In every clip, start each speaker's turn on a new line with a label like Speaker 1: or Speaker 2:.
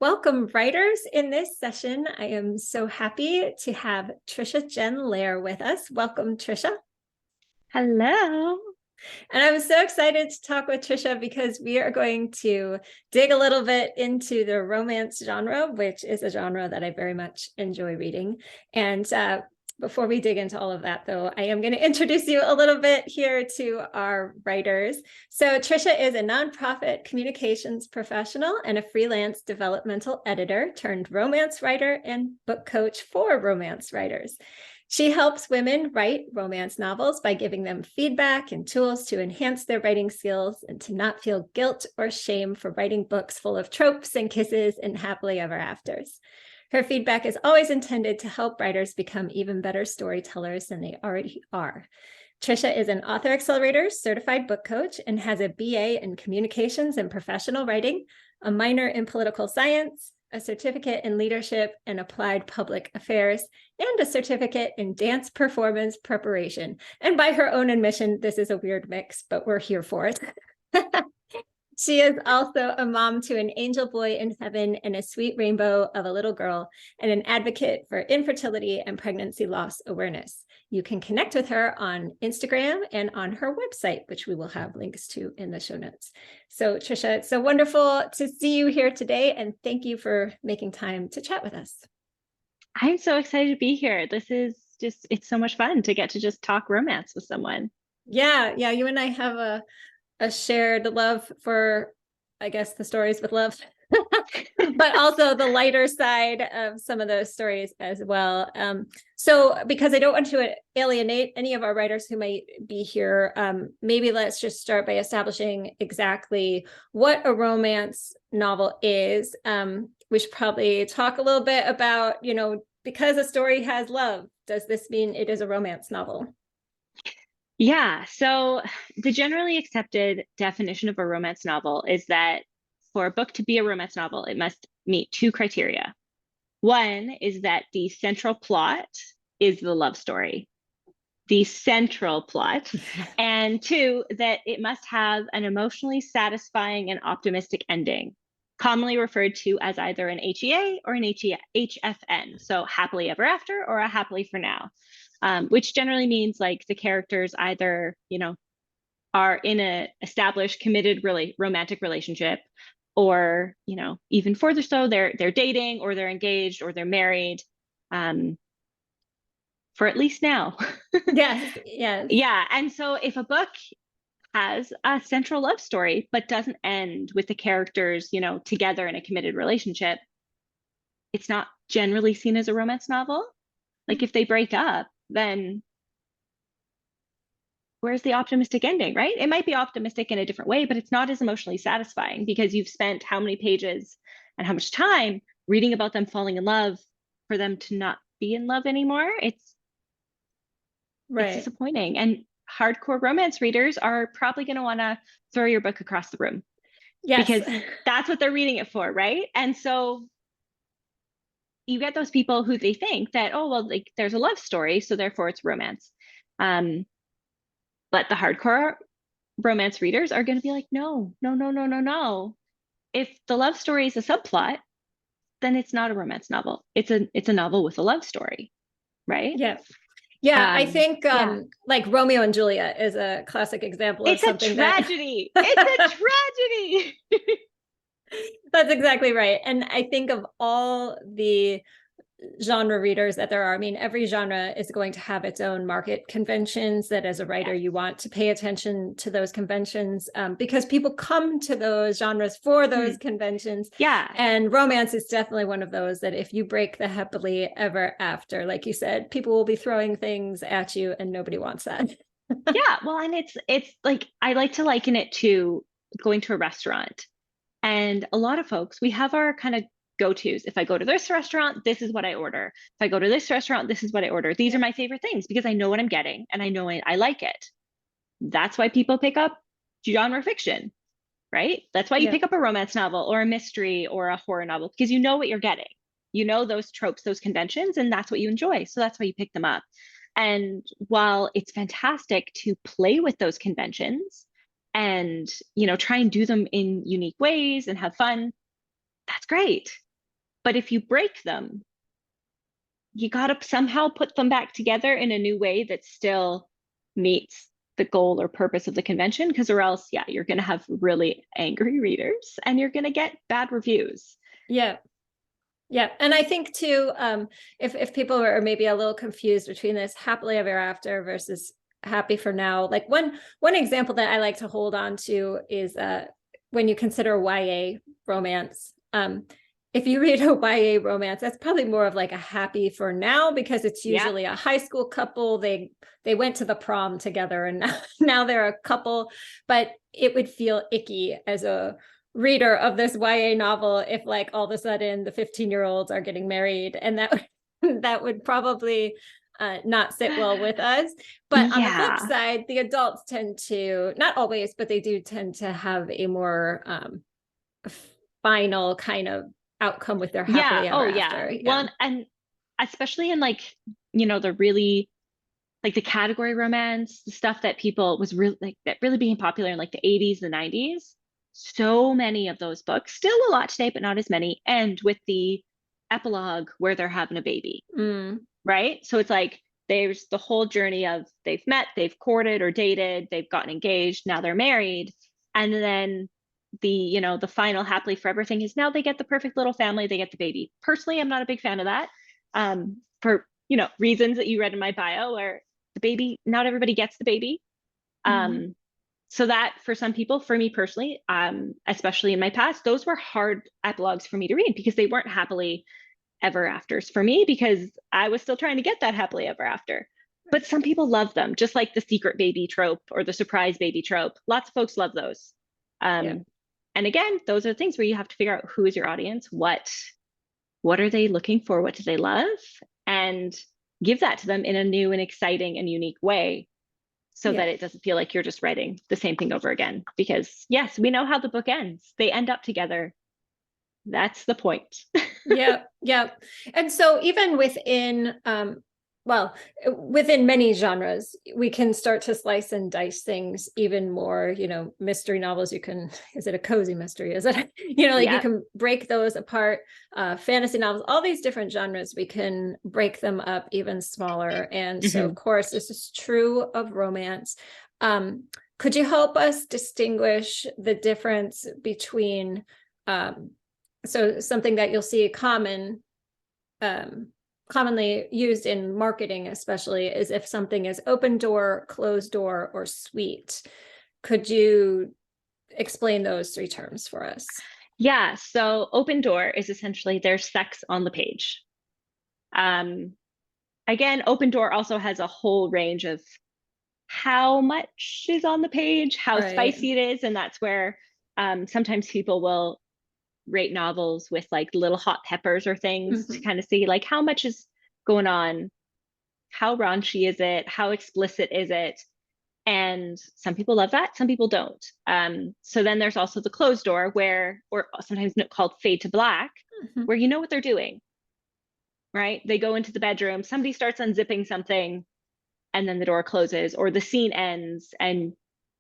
Speaker 1: Welcome, writers. In this session, I am so happy to have Trisha Jenn Loehr with us. Welcome, Trisha.
Speaker 2: Hello.
Speaker 1: And I'm so excited to talk with Trisha because we are going to dig a little bit into the romance genre, which is a genre that I very much enjoy reading. And before we dig into all of that, though, I am going to introduce you a little bit here to our writers. So Trisha is a nonprofit communications professional and a freelance developmental editor turned romance writer and book coach for romance writers. She helps women write romance novels by giving them feedback and tools to enhance their writing skills and to not feel guilt or shame for writing books full of tropes and kisses and happily ever afters. Her feedback is always intended to help writers become even better storytellers than they already are. Trisha is an Author Accelerator certified book coach and has a BA in communications and professional writing, a minor in political science, a certificate in leadership and applied public affairs, and a certificate in dance performance preparation. And by her own admission, this is a weird mix, but we're here for it. She is also a mom to an angel boy in heaven and a sweet rainbow of a little girl, and an advocate for infertility and pregnancy loss awareness. You can connect with her on Instagram and on her website, which we will have links to in the show notes. So Trisha, it's so wonderful to see you here today, and thank you for making time to chat with us.
Speaker 2: I'm so excited to be here. It's so much fun to get to just talk romance with someone.
Speaker 1: Yeah, you and I have a shared love for, I guess, the stories with love, but also the lighter side of some of those stories as well. So because I don't want to alienate any of our writers who might be here, maybe let's just start by establishing exactly what a romance novel is. We should probably talk a little bit about, because a story has love, does this mean it is a romance novel?
Speaker 2: Yeah, so the generally accepted definition of a romance novel is that for a book to be a romance novel, it must meet two criteria. One is that the central plot is the love story, the central plot. And two, that it must have an emotionally satisfying and optimistic ending, commonly referred to as either an HEA or an HFN. So happily ever after or a happily for now, which generally means like the characters either, are in a established, committed, really romantic relationship, or, even further so, they're dating or they're engaged or they're married. For at least now.
Speaker 1: Yes.
Speaker 2: Yeah. And so if a book has a central love story, but doesn't end with the characters, together in a committed relationship, it's not generally seen as a romance novel. Like if they break up, then where's the optimistic ending, right? It might be optimistic in a different way, but it's not as emotionally satisfying because you've spent how many pages and how much time reading about them falling in love for them to not be in love anymore. It's disappointing. And hardcore romance readers are probably going to want to throw your book across the room.
Speaker 1: Yes.
Speaker 2: Because that's what they're reading it for, right? And so you get those people who they think that, oh, well, like there's a love story, so therefore it's romance. But the hardcore romance readers are going to be like, no, no, no, no, no, no. If the love story is a subplot, then it's not a romance novel. It's a novel with a love story, right?
Speaker 1: Yeah, I think like Romeo and Juliet is a classic example of something
Speaker 2: tragedy. It's a tragedy.
Speaker 1: That's exactly right. And I think of all the genre readers that there are, I mean, every genre is going to have its own market conventions that as a writer, you want to pay attention to those conventions because people come to those genres for those conventions.
Speaker 2: Yeah.
Speaker 1: And romance is definitely one of those that if you break the happily ever after, like you said, people will be throwing things at you and nobody wants that.
Speaker 2: Yeah. Well, and it's like, I like to liken it to going to a restaurant. And a lot of folks, we have our kind of go-tos. If I go to this restaurant, this is what I order. If I go to this restaurant, this is what I order. These are my favorite things because I know what I'm getting and I know I like it. That's why people pick up genre fiction, right? That's why you pick up a romance novel or a mystery or a horror novel because you know what you're getting. You know those tropes, those conventions, and that's what you enjoy. So that's why you pick them up. And while it's fantastic to play with those conventions and, try and do them in unique ways and have fun, that's great. But if you break them, you got to somehow put them back together in a new way that still meets the goal or purpose of the convention, because or else, yeah, you're going to have really angry readers and you're going to get bad reviews.
Speaker 1: Yeah. Yeah. And I think too, if people are maybe a little confused between this happily ever after versus happy for now, like one example that I like to hold on to is when you consider YA romance. If you read a YA romance, that's probably more of like a happy for now, because it's usually a high school couple. They went to the prom together and now they're a couple, but it would feel icky as a reader of this YA novel if like all of a sudden the 15-year-olds are getting married, and that would probably not sit well with us. But on the flip side, the adults tend to, not always, but they do tend to have a more final kind of outcome with their happily ever after. Yeah.
Speaker 2: Well, and especially in like, the really like the category romance, the stuff that people was really like that really became popular in like the 80s, the 90s. So many of those books, still a lot today, but not as many, end with the epilogue where they're having a baby. Right? So it's like there's the whole journey of they've met, they've courted or dated, they've gotten engaged, now they're married. And then the final happily forever thing is now they get the perfect little family, they get the baby. Personally, I'm not a big fan of that. For reasons that you read in my bio, where the baby, not everybody gets the baby. So that for some people, for me personally, especially in my past, those were hard epilogues for me to read because they weren't happily ever afters for me, because I was still trying to get that happily ever after. But some people love them, just like the secret baby trope or the surprise baby trope. Lots of folks love those. And again, those are things where you have to figure out who is your audience, what are they looking for, what do they love, and give that to them in a new and exciting and unique way, so that it doesn't feel like you're just writing the same thing over again. Because yes, we know how the book ends. They end up together. That's the point.
Speaker 1: Yeah. And so even within within many genres, we can start to slice and dice things even more. Mystery novels, is it a cozy mystery? Is it, you can break those apart. Fantasy novels, all these different genres, we can break them up even smaller. And so of course, this is true of romance. Could you help us distinguish the difference between, so something that you'll see commonly used in marketing, especially, is if something is open door, closed door, or suite. Could you explain those three terms for us?
Speaker 2: Yeah. So open door is essentially there's sex on the page. Again, open door also has a whole range of how much is on the page, how spicy it is. And that's where sometimes people will rate novels with like little hot peppers or things to kind of see like how much is going on, how raunchy is it, how explicit is it. And some people love that, some people don't. So then there's also the closed door, or sometimes called fade to black, where you know what they're doing, right? They go into the bedroom, somebody starts unzipping something, and then the door closes, or the scene ends and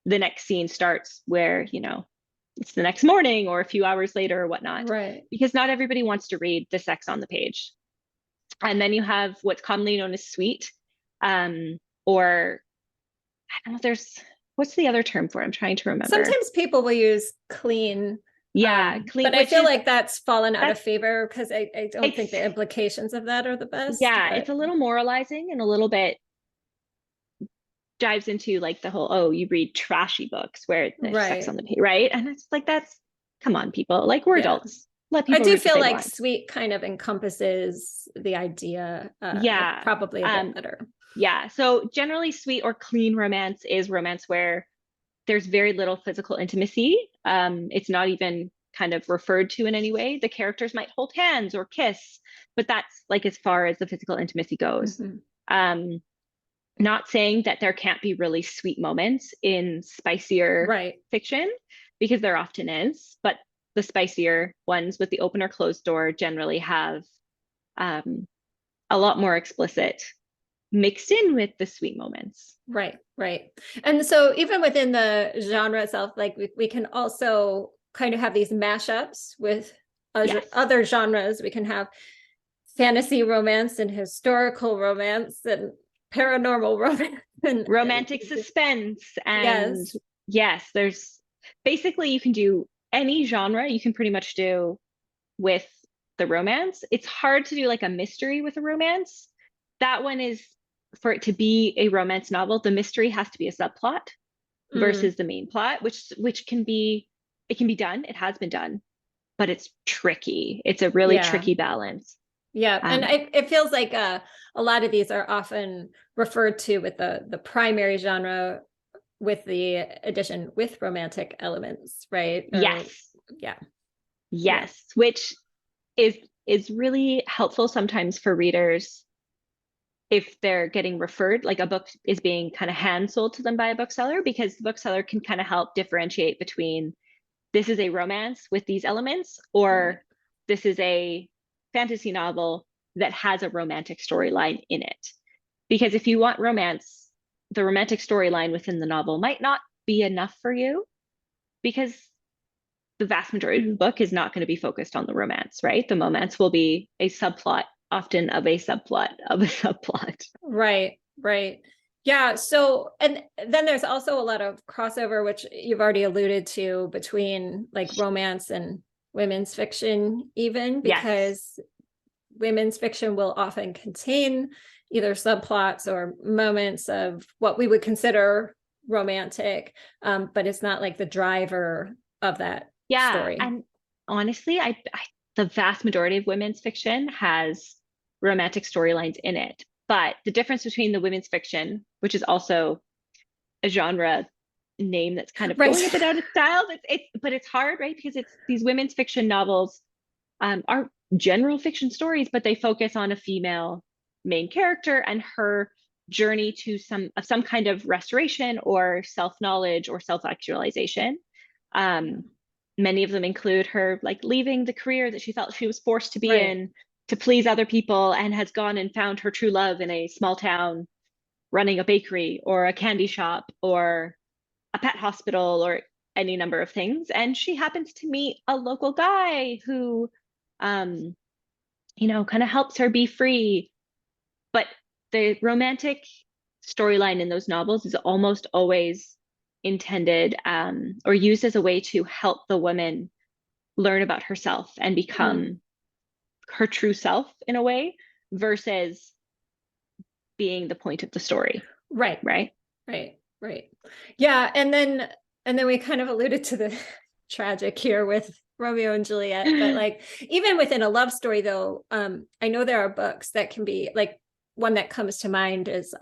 Speaker 2: the next scene starts where, it's the next morning or a few hours later or whatnot.
Speaker 1: Right.
Speaker 2: Because not everybody wants to read the sex on the page. And then you have what's commonly known as suite, or I don't know, what's the other term for it? I'm trying to remember.
Speaker 1: Sometimes people will use clean.
Speaker 2: Clean.
Speaker 1: But I feel like that's fallen out of favor because I don't think the implications of that are the best.
Speaker 2: Yeah, it's a little moralizing and a little bit dives into like the whole, you read trashy books where there's sex on the page, right? And it's like, come on, people, like we're adults. Let people.
Speaker 1: I do feel like suite kind of encompasses the idea. Probably a bit better.
Speaker 2: Yeah. So generally, suite or clean romance is romance where there's very little physical intimacy. It's not even kind of referred to in any way. The characters might hold hands or kiss, but that's like as far as the physical intimacy goes. Not saying that there can't be really sweet moments in spicier fiction, because there often is, but the spicier ones with the open or closed door generally have a lot more explicit mixed in with the sweet moments.
Speaker 1: Right. And so even within the genre itself, like we can also kind of have these mashups with other, other genres. We can have fantasy romance and historical romance and paranormal romance and
Speaker 2: romantic suspense. And
Speaker 1: yes.
Speaker 2: yes, there's basically, you can do any genre, you can pretty much do with the romance. It's hard to do like a mystery with a romance. That one is, for it to be a romance novel, the mystery has to be a subplot versus the main plot, which can be, it can be done, it has been done, but it's tricky. It's a really tricky balance.
Speaker 1: Yeah, and it feels like a lot of these are often referred to with the primary genre with the addition with romantic elements, right? Or,
Speaker 2: yes.
Speaker 1: Yeah.
Speaker 2: Yes, which is really helpful sometimes for readers if they're getting referred, like a book is being kind of hand sold to them by a bookseller, because the bookseller can kind of help differentiate between this is a romance with these elements, or this is a fantasy novel that has a romantic storyline in it. Because if you want romance, the romantic storyline within the novel might not be enough for you, because the vast majority of the book is not going to be focused on the romance, right? The romance will be a subplot, often of a subplot of a subplot.
Speaker 1: Right, right. Yeah. So, and then there's also a lot of crossover, which you've already alluded to, between like romance and women's fiction, even because women's fiction will often contain either subplots or moments of what we would consider romantic, but it's not like the driver of that story.
Speaker 2: And honestly, the vast majority of women's fiction has romantic storylines in it. But the difference between the women's fiction, which is also a genre name that's kind of going a bit out of style, but it's hard, right? Because it's these women's fiction novels are general fiction stories, but they focus on a female main character and her journey to some kind of restoration or self-knowledge or self-actualization. Many of them include her like leaving the career that she felt she was forced to be in to please other people, and has gone and found her true love in a small town running a bakery or a candy shop or a pet hospital or any number of things. And she happens to meet a local guy who kind of helps her be free. But the romantic storyline in those novels is almost always intended or used as a way to help the woman learn about herself and become her true self in a way, versus being the point of the story.
Speaker 1: Right. Yeah. And then we kind of alluded to the tragic here with Romeo and Juliet, but like even within a love story though, I know there are books that can be like, one that comes to mind is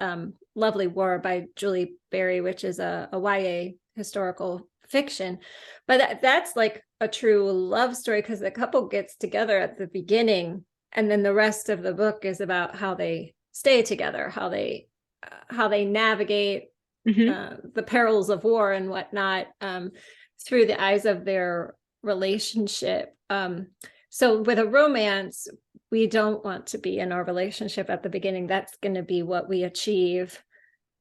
Speaker 1: Lovely War by Julie Berry, which is a YA historical fiction, but that's like a true love story because the couple gets together at the beginning, and then the rest of the book is about how they stay together, how they navigate the perils of war and whatnot through the eyes of their relationship. So with a romance, we don't want to be in our relationship at the beginning. That's going to be what we achieve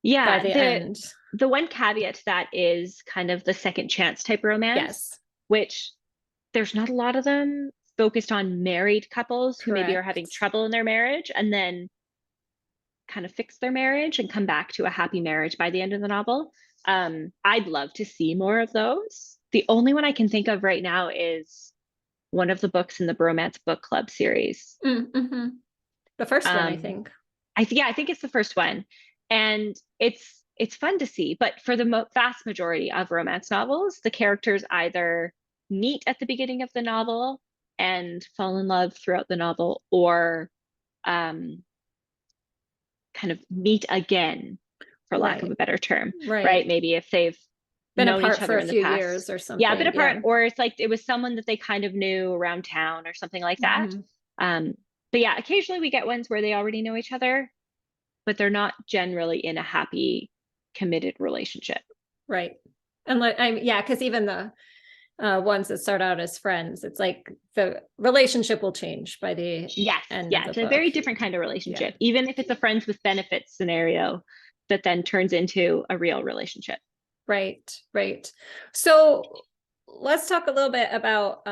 Speaker 1: by the end.
Speaker 2: The one caveat to that is kind of the second chance type romance, which there's not a lot of them focused on married couples who maybe are having trouble in their marriage and then kind of fix their marriage and come back to a happy marriage by the end of the novel. I'd love to see more of those. The only one I can think of right now is one of the books in the Bromance Book Club series.
Speaker 1: The first one, I think.
Speaker 2: I think it's the first one. And it's fun to see. But for the vast majority of romance novels, the characters either meet at the beginning of the novel and fall in love throughout the novel, or kind of meet again, for lack of a better term. Right. Maybe if they've
Speaker 1: been
Speaker 2: known
Speaker 1: apart
Speaker 2: each other
Speaker 1: for a
Speaker 2: in the
Speaker 1: few
Speaker 2: past.
Speaker 1: years or something.
Speaker 2: Yeah, been apart, or it's like it was someone that they kind of knew around town or something like that. But yeah, occasionally we get ones where they already know each other, but they're not generally in a happy, committed relationship.
Speaker 1: Right. And because even the ones that start out as friends, it's like the relationship will change by the end of the
Speaker 2: it's
Speaker 1: book.
Speaker 2: A very different kind of relationship, even if it's a friends with benefits scenario that then turns into a real relationship.
Speaker 1: Right. So let's talk a little bit about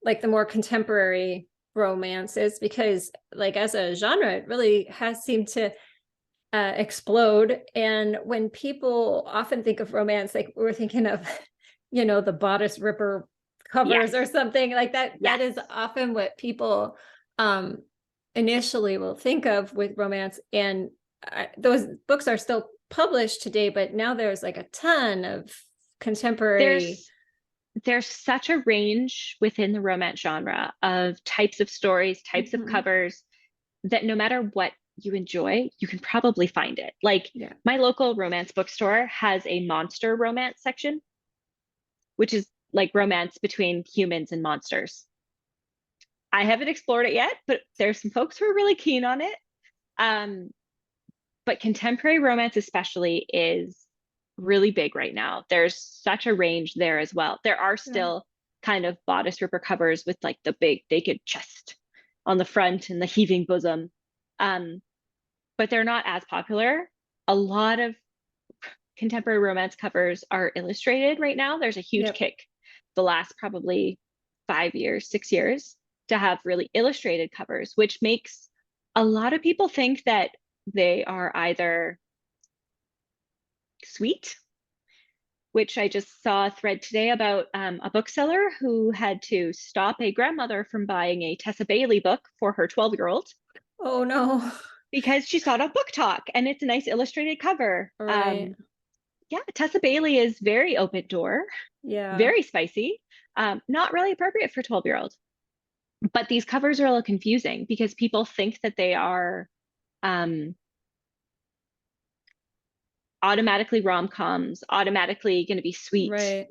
Speaker 1: like the more contemporary romances, because like as a genre, it really has seemed to explode. And when people often think of romance, like we're thinking of, the bodice ripper covers
Speaker 2: Yes.
Speaker 1: or something like that. That
Speaker 2: Yes.
Speaker 1: is often what people initially will think of with romance. And those books are still published today, but now there's like a ton of contemporary.
Speaker 2: There's such a range within the romance genre of types of stories, types of
Speaker 1: Mhm.
Speaker 2: covers, that no matter what you enjoy, you can probably find it. Like
Speaker 1: Yeah.
Speaker 2: my local romance bookstore has a monster romance section, which is like romance between humans and monsters. I haven't explored it yet, but there's some folks who are really keen on it. Um, but contemporary romance especially is really big right now. There's such a range there as well. There are
Speaker 1: Yeah.
Speaker 2: still kind of bodice ripper covers with like the big naked chest on the front and the heaving bosom. Um, but they're not as popular. A lot of contemporary romance covers are illustrated right now. There's a huge
Speaker 1: Yep.
Speaker 2: kick the last probably 5 years, 6 years to have really illustrated covers, which makes a lot of people think that they are either sweet, which I just saw a thread today about a bookseller who had to stop a grandmother from buying a Tessa Bailey book for her 12-year-old
Speaker 1: Oh no.
Speaker 2: because she saw it on Book Talk and it's a nice illustrated cover.
Speaker 1: Right.
Speaker 2: Yeah, Tessa Bailey is very open door,
Speaker 1: Yeah.
Speaker 2: very spicy, not really appropriate for 12-year-old. But these covers are a little confusing because people think that they are um, automatically rom-coms, automatically going to be sweet
Speaker 1: Right.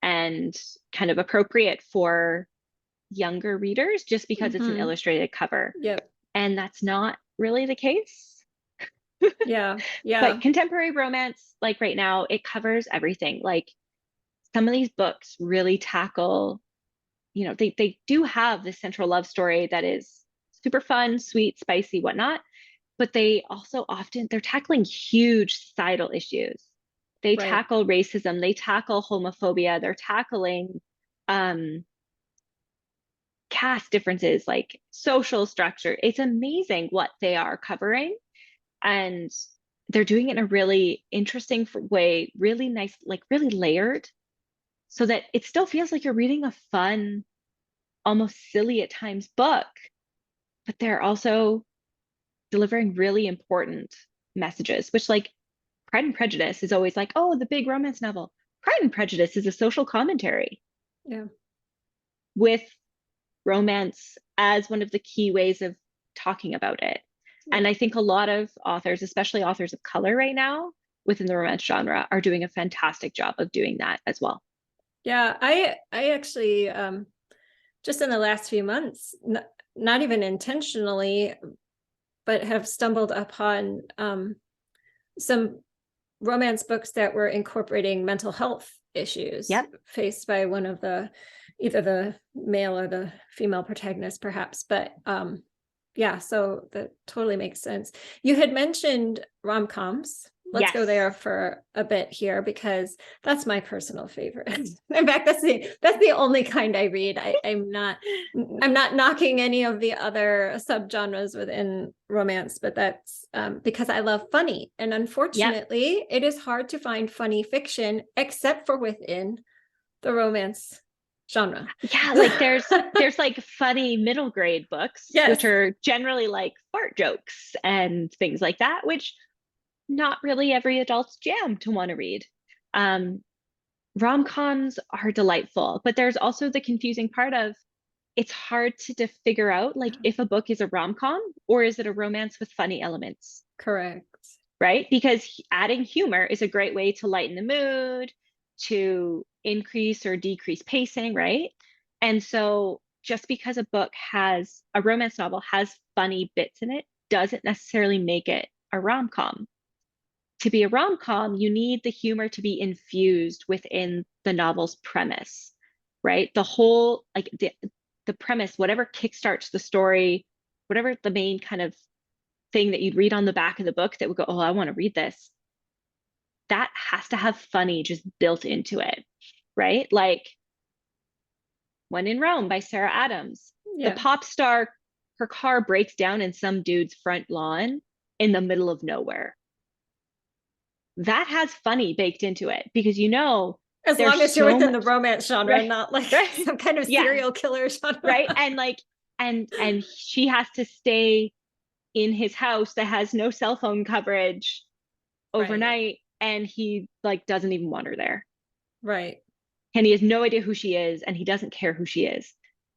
Speaker 2: and kind of appropriate for younger readers just because it's an
Speaker 1: Hmm.
Speaker 2: illustrated cover.
Speaker 1: Yep.
Speaker 2: And that's not really the case.
Speaker 1: Yeah.
Speaker 2: But
Speaker 1: Yeah.
Speaker 2: contemporary romance, like right now, it covers everything. Like some of these books really tackle, they do have this central love story that is super fun, sweet, spicy, whatnot, but they also often they're tackling huge societal issues. They
Speaker 1: Right.
Speaker 2: tackle racism, they tackle homophobia, they're tackling um caste differences, like social structure. It's amazing what they are covering. And they're doing it in a really interesting way, really nice, like really layered, so that it still feels like you're reading a fun, almost silly at times book, but they're also delivering really important messages, which like Pride and Prejudice is always like, oh, the big romance novel. Pride and Prejudice is a social commentary
Speaker 1: Yeah.
Speaker 2: with romance as one of the key ways of talking about it.
Speaker 1: Yeah.
Speaker 2: And I think a lot of authors, especially authors of color right now within the romance genre, are doing a fantastic job of doing that as well.
Speaker 1: Yeah. I actually just in the last few months, not even intentionally, but have stumbled upon some romance books that were incorporating mental health issues
Speaker 2: Yep.
Speaker 1: faced by one of the either the male or the female protagonist, perhaps. But yeah, so that totally makes sense. You had mentioned rom-coms. Let's
Speaker 2: Yes.
Speaker 1: go there for a bit here because that's my personal favorite. In fact, that's the only kind I read. I'm not knocking any of the other subgenres within romance, but that's because I love funny. And
Speaker 2: Yep.
Speaker 1: unfortunately, it is hard to find funny fiction except for within the romance genre.
Speaker 2: Yeah, like there's like funny middle grade books, which
Speaker 1: Yes.
Speaker 2: are generally like fart jokes and things like that, which not really every adult's jam to want to read. Um, Rom-coms are delightful, but there's also the confusing part of it's hard to figure out like if a book is a rom-com or is it a romance with funny elements,
Speaker 1: Correct.
Speaker 2: right? Because adding humor is a great way to lighten the mood, to increase or decrease pacing, right? And so just because a romance novel has funny bits in it doesn't necessarily make it a rom-com. To be a rom-com, you need the humor to be infused within the novel's premise, right? The whole, like the premise, whatever kickstarts the story, whatever the main kind of thing that you'd read on the back of the book that would go, oh, I want to read this, that has to have funny just built into it, right? Like When in Rome by Sarah Adams. The
Speaker 1: Yeah.
Speaker 2: pop star, her car breaks down in some dude's front lawn in the middle of nowhere. That has funny baked into it because
Speaker 1: As long
Speaker 2: there's
Speaker 1: as you're
Speaker 2: so
Speaker 1: within the
Speaker 2: much,
Speaker 1: romance genre,
Speaker 2: right,
Speaker 1: not like
Speaker 2: right,
Speaker 1: some kind of
Speaker 2: yeah,
Speaker 1: serial killer genre.
Speaker 2: right, and like, and she has to stay in his house that has no cell phone coverage
Speaker 1: Right.
Speaker 2: overnight, and he like doesn't even want her there,
Speaker 1: Right.
Speaker 2: and he has no idea who she is, and he doesn't care who she is.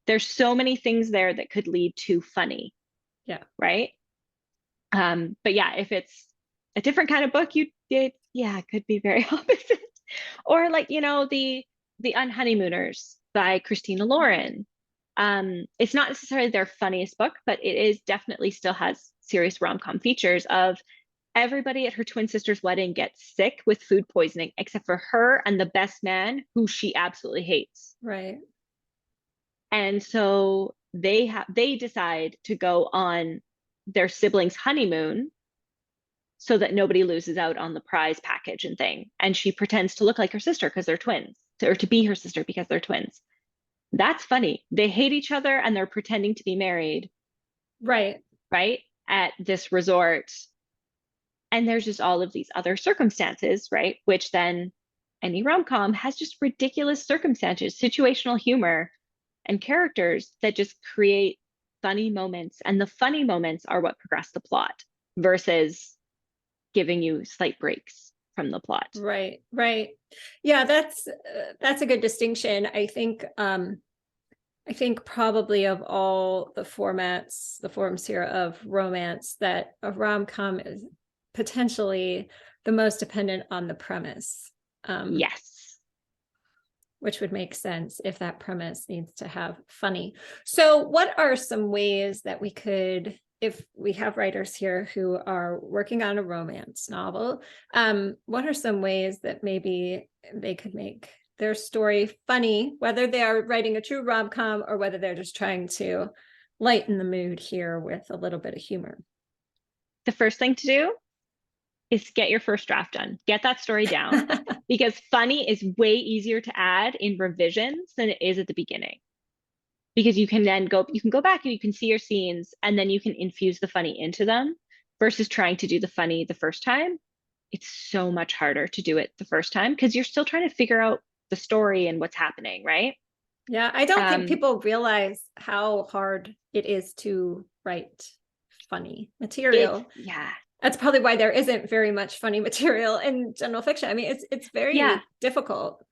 Speaker 2: There's so many things there that could lead to funny,
Speaker 1: Yeah.
Speaker 2: right? But yeah, if it's a different kind of book, it could be very opposite. Or like, the Unhoneymooners by Christina Lauren. It's not necessarily their funniest book, but it is definitely still has serious rom-com features of everybody at her twin sister's wedding gets sick with food poisoning except for her and the best man who she absolutely hates.
Speaker 1: Right.
Speaker 2: And so they decide to go on their siblings' honeymoon so that nobody loses out on the prize package and thing. And she pretends to look like her sister because they're twins, or to be her sister because they're twins. That's funny. They hate each other and they're pretending to be married,
Speaker 1: Right.
Speaker 2: right? At this resort. And there's just all of these other circumstances, right? Which then any rom-com has just ridiculous circumstances, situational humor, and characters that just create funny moments. And the funny moments are what progress the plot versus giving you slight breaks from the plot.
Speaker 1: Right. Right. Yeah, that's a good distinction. I think probably of all the formats, the forms here of romance, that a rom-com is potentially the most dependent on the premise.
Speaker 2: Yes.
Speaker 1: Which would make sense if that premise needs to have funny. So what are some ways that we could, if we have writers here who are working on a romance novel, what are some ways that maybe they could make their story funny, whether they are writing a true rom-com or whether they're just trying to lighten the mood here with a little bit of humor?
Speaker 2: The first thing to do is get your first draft done. Get that story down because funny is way easier to add in revisions than it is at the beginning. Because you can go back and you can see your scenes and then you can infuse the funny into them versus trying to do the funny the first time. It's so much harder to do it the first time because you're still trying to figure out the story and what's happening, right?
Speaker 1: Yeah, I don't think
Speaker 2: Um,
Speaker 1: people realize how hard it is to write funny
Speaker 2: it's
Speaker 1: material.
Speaker 2: yeah,
Speaker 1: That's probably why there isn't very much funny material in general fiction. I mean, it's
Speaker 2: yeah,
Speaker 1: very difficult.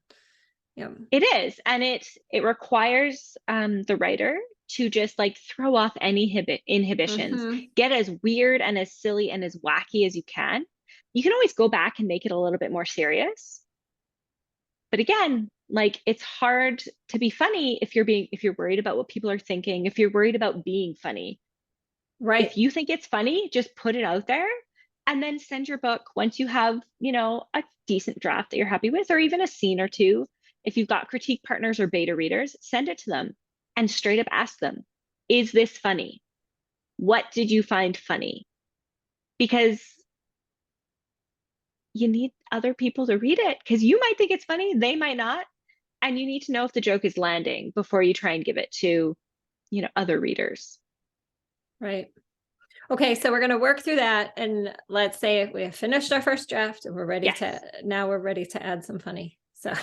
Speaker 1: Yeah.
Speaker 2: it is, and it requires the writer to just like throw off any inhibitions,
Speaker 1: Mm-hmm.
Speaker 2: get as weird and as silly and as wacky as you can. You can always go back and make it a little bit more serious. But again, like it's hard to be funny if you're worried about what people are thinking, if you're worried about being funny. If
Speaker 1: Right.
Speaker 2: you think it's funny, just put it out there and then send your book once you have, a decent draft that you're happy with, or even a scene or two. If you've got critique partners or beta readers, send it to them and straight up ask them, is this funny? What did you find funny? Because you need other people to read it because you might think it's funny, they might not. And you need to know if the joke is landing before you try and give it to, other readers.
Speaker 1: Right. Okay, so we're going to work through that, and let's say we have finished our first draft and
Speaker 2: Yes.
Speaker 1: we're ready to add some funny. So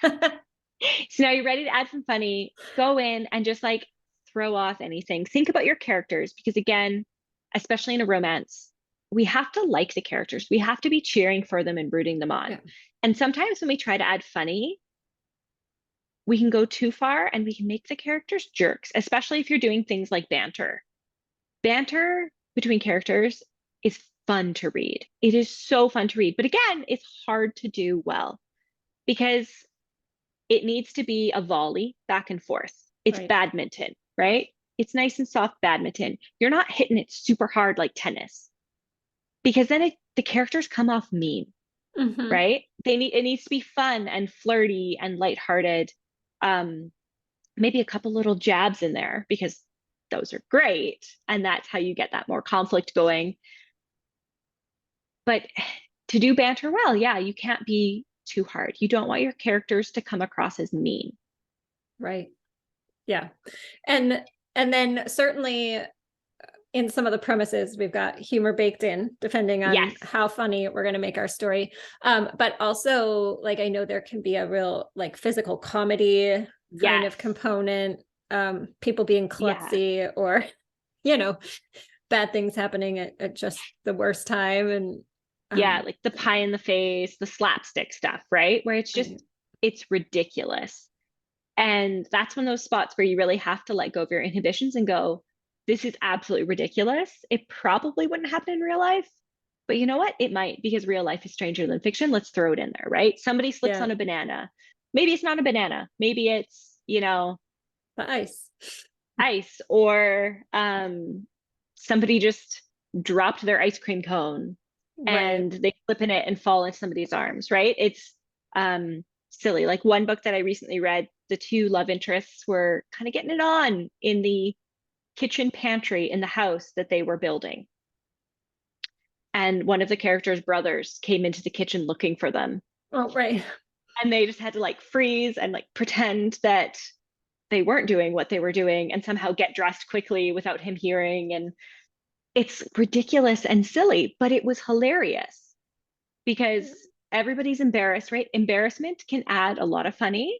Speaker 2: So now you're ready to add some funny, go in and just like throw off anything. Think about your characters because, again, especially in a romance, we have to like the characters. We have to be cheering for them and rooting them on.
Speaker 1: yeah.
Speaker 2: And sometimes when we try to add funny, we can go too far and we can make the characters jerks, especially if you're doing things like banter. Banter between characters is fun to read. It is so fun to read. But again, it's hard to do well because it needs to be a volley back and forth. It's
Speaker 1: Right.
Speaker 2: badminton, right? It's nice and soft badminton. You're not hitting it super hard like tennis because then the characters come off mean,
Speaker 1: Mm-hmm.
Speaker 2: right? It needs to be fun and flirty and lighthearted. Um, Maybe a couple little jabs in there because those are great. And that's how you get that more conflict going. But to do banter well, yeah, you can't be too hard. You don't want your characters to come across as mean.
Speaker 1: Right. Yeah. And then certainly in some of the premises, we've got humor baked in, depending on
Speaker 2: Yes.
Speaker 1: how funny we're going to make our story. But also, like, I know there can be a real like physical comedy kind
Speaker 2: Yes.
Speaker 1: of component, people being
Speaker 2: Yeah.
Speaker 1: klutzy or, you know, bad things happening at just the worst time. And
Speaker 2: Yeah, like the pie in the face, the slapstick stuff, right? Where it's
Speaker 1: right.
Speaker 2: just, it's ridiculous. And that's one of those spots where you really have to let go of your inhibitions and go, this is absolutely ridiculous. It probably wouldn't happen in real life, but you know what? It might, because real life is stranger than fiction. Let's throw it in there, right? Somebody slips
Speaker 1: Yeah,
Speaker 2: on a banana. Maybe it's not a banana. Maybe it's,
Speaker 1: the ice.
Speaker 2: ice, or somebody just dropped their ice cream cone
Speaker 1: Right.
Speaker 2: and they slip in it and fall into somebody's arms, right? It's silly. Like one book that I recently read, the two love interests were kind of getting it on in the kitchen pantry in the house that they were building. And one of the characters' brothers came into the kitchen looking for them.
Speaker 1: Oh, right.
Speaker 2: And they just had to like freeze and like pretend that they weren't doing what they were doing and somehow get dressed quickly without him hearing. And it's ridiculous and silly, but it was hilarious because everybody's embarrassed, right? Embarrassment can add a lot of funny.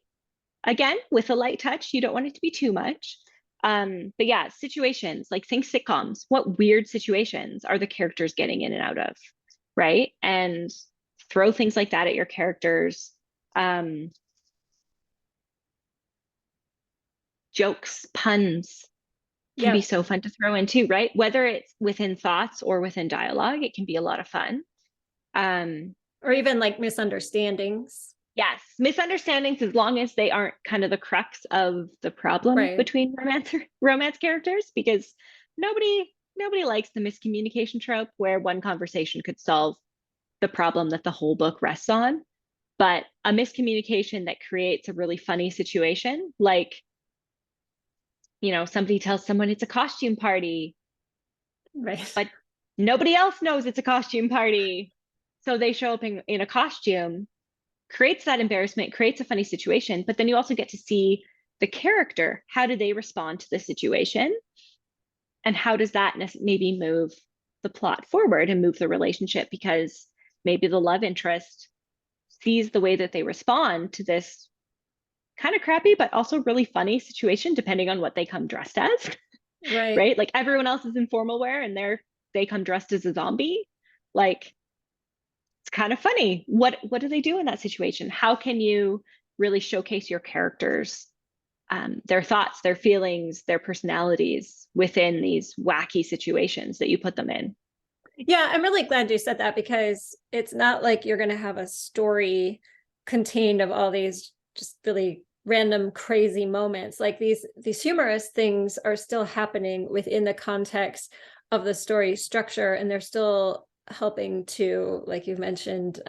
Speaker 2: Again, with a light touch, you don't want it to be too much. But yeah, situations like think sitcoms. What weird situations are the characters getting in and out of, right? And throw things like that at your characters. Um, Jokes, puns can be
Speaker 1: Yeah.
Speaker 2: so fun to throw in too, right? Whether it's within thoughts or within dialogue, it can be a lot of fun. Um,
Speaker 1: Or even like misunderstandings.
Speaker 2: yes, misunderstandings, as long as they aren't kind of the crux of the problem
Speaker 1: Right.
Speaker 2: between romance characters, because nobody likes the miscommunication trope where one conversation could solve the problem that the whole book rests on. But a miscommunication that creates a really funny situation, like, somebody tells someone it's a costume party,
Speaker 1: Right.
Speaker 2: but nobody else knows it's a costume party. So they show up in a costume, creates that embarrassment, creates a funny situation, but then you also get to see the character. How do they respond to the situation? And how does that maybe move the plot forward and move the relationship? Because maybe the love interest sees the way that they respond to this kind of crappy, but also really funny situation, depending on what they come dressed as,
Speaker 1: Right.
Speaker 2: right? Like everyone else is in formal wear and they come dressed as a zombie. Like it's kind of funny. What do they do in that situation? How can you really showcase your characters, their thoughts, their feelings, their personalities within these wacky situations that you put them in?
Speaker 1: Yeah, I'm really glad you said that because it's not like you're going to have a story contained of all these just really random crazy moments. Like these humorous things are still happening within the context of the story structure, and they're still helping to, like you've mentioned,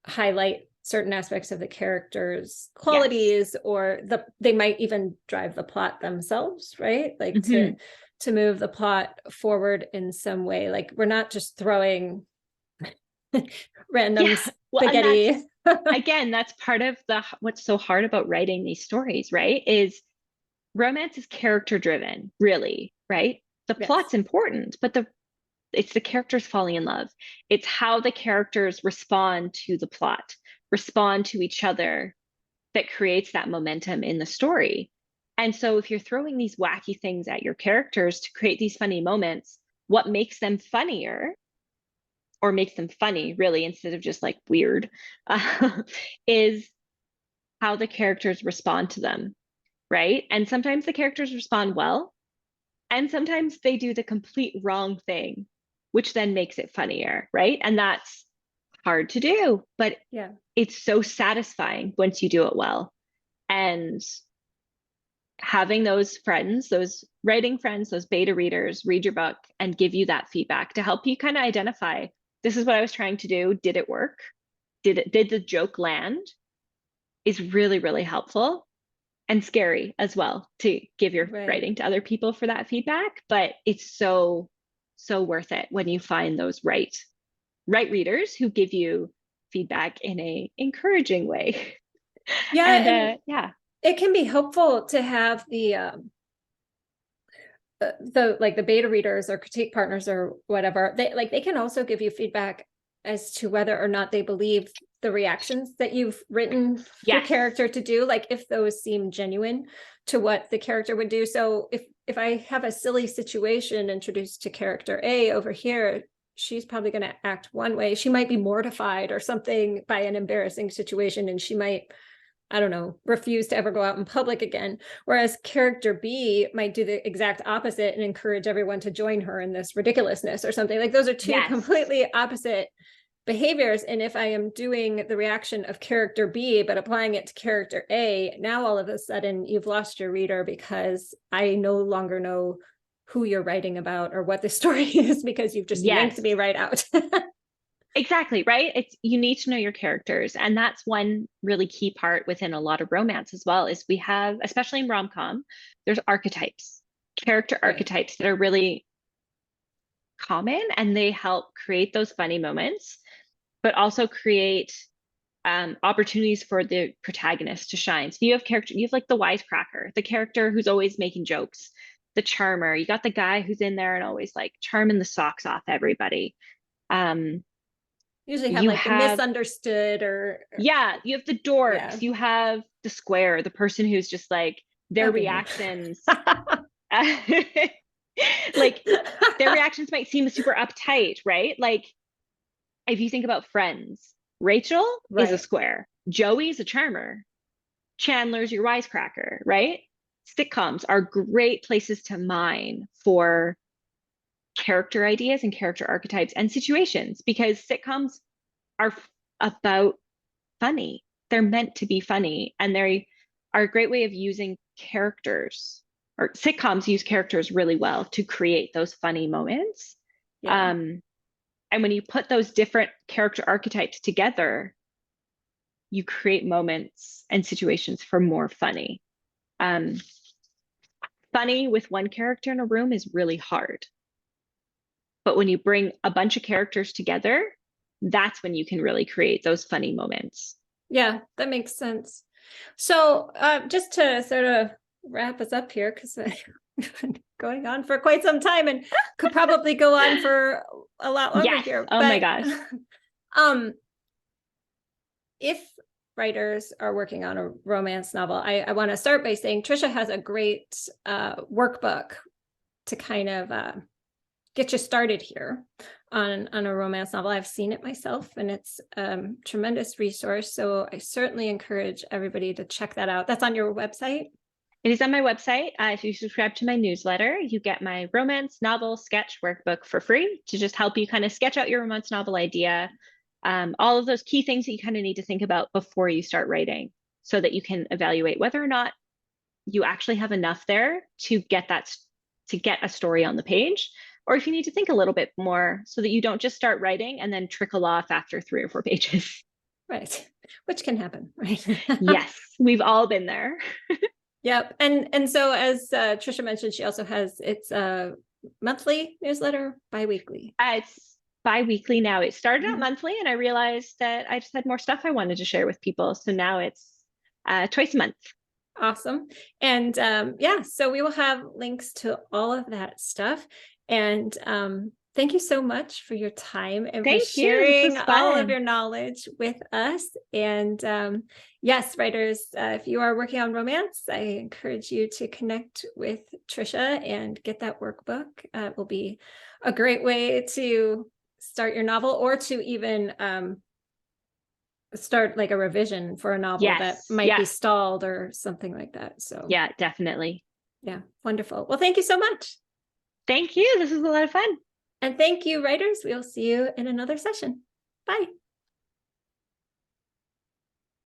Speaker 1: highlight certain aspects of the characters'
Speaker 2: Yes.
Speaker 1: qualities, or they might even drive the plot themselves, right? Like
Speaker 2: Mm-hmm.
Speaker 1: to move the plot forward in some way. Like we're not just throwing random
Speaker 2: Yeah. Well, and
Speaker 1: spaghetti.
Speaker 2: that's part of what's so hard about writing these stories, right? Is romance is character driven, really, right? The
Speaker 1: Yes.
Speaker 2: plot's important, but it's the characters falling in love. It's how the characters respond to the plot, respond to each other, that creates that momentum in the story. And so if you're throwing these wacky things at your characters to create these funny moments, what makes them funnier, or makes them funny really instead of just like weird, is how the characters respond to them, right? And sometimes the characters respond well, and sometimes they do the complete wrong thing, which then makes it funnier, right? And that's hard to do, but
Speaker 1: Yeah.
Speaker 2: it's so satisfying once you do it well. And having those friends, those writing friends, those beta readers read your book and give you that feedback to help you kind of identify, this is what I was trying to do. Did it work? Did the joke land? Is really, really helpful and scary as well to give your
Speaker 1: Right.
Speaker 2: writing to other people for that feedback. But it's so, so worth it when you find those right readers who give you feedback in a encouraging way.
Speaker 1: Yeah.
Speaker 2: And
Speaker 1: And
Speaker 2: yeah.
Speaker 1: it can be helpful to have the like the beta readers or critique partners or whatever, they can also give you feedback as to whether or not they believe the reactions that you've written your
Speaker 2: Yes.
Speaker 1: character to do, like if those seem genuine to what the character would do. So if I have a silly situation introduced to character A over here, she's probably going to act one way. She might be mortified or something by an embarrassing situation, and she might, I don't know, refuse to ever go out in public again. Whereas character B might do the exact opposite and encourage everyone to join her in this ridiculousness or something. Like those are two
Speaker 2: Yes.
Speaker 1: completely opposite behaviors. And if I am doing the reaction of character B, but applying it to character A, now all of a sudden you've lost your reader because I no longer know who you're writing about or what the story is, because you've just yanked me right out.
Speaker 2: Exactly, right? You need to know your characters. And that's one really key part within a lot of romance as well, is we have, especially in rom-com, there's archetypes, character archetypes that are really common, and they help create those funny moments, but also create opportunities for the protagonist to shine. So you have like the wisecracker, the character who's always making jokes, the charmer. You got the guy who's in there and always like charming the socks off everybody.
Speaker 1: Usually have like the misunderstood or
Speaker 2: you have the dorks, you have the square, the person who's just like their reactions like their reactions might seem super uptight, right? Like if you think about Friends, Rachel is a square, Joey's a charmer, Chandler's your wisecracker, right? Sitcoms are great places to mine for character ideas and character archetypes and situations, because sitcoms are about funny. They're meant to be funny, and they are a great way of using characters, or sitcoms use characters really well to create those funny moments. And when you put those different character archetypes together, you create moments and situations for more funny. Funny with one character in a room is really hard. But when you bring a bunch of characters together, that's when you can really create those funny moments.
Speaker 1: Yeah, that makes sense. So just to sort of wrap us up here, because I've been going on for quite some time and could probably go on for a lot longer here.
Speaker 2: Oh my gosh.
Speaker 1: If writers are working on a romance novel, I want to start by saying Trisha has a great workbook to kind of get you started here on a romance novel. I've seen it myself, and it's a tremendous resource. So I certainly encourage everybody to check that out. That's on your website?
Speaker 2: It is on my website. If you subscribe to my newsletter, you get my romance novel sketch workbook for free to just help you kind of sketch out your romance novel idea. All of those key things that you kind of need to think about before you start writing, so that you can evaluate whether or not you actually have enough there to get a story on the page, or if you need to think a little bit more so that you don't just start writing and then trickle off after 3 or 4 pages.
Speaker 1: Right. Which can happen, right?
Speaker 2: Yes, we've all been there.
Speaker 1: Yep. And so as Trisha mentioned, she also has its monthly newsletter, bi-weekly.
Speaker 2: It's bi-weekly now. It started out monthly, and I realized that I just had more stuff I wanted to share with people. So now it's twice a month.
Speaker 1: Awesome. And so we will have links to all of that stuff. And thank you so much for your time and for sharing all of your knowledge with us. And yes, writers, if you are working on romance, I encourage you to connect with Trisha and get that workbook. It will be a great way to start your novel, or to even start like a revision for a novel that might be stalled or something like that. So
Speaker 2: yeah, definitely.
Speaker 1: Yeah, wonderful. Well, thank you so much.
Speaker 2: Thank you. This was a lot of fun.
Speaker 1: And thank you, writers. We'll see you in another session. Bye.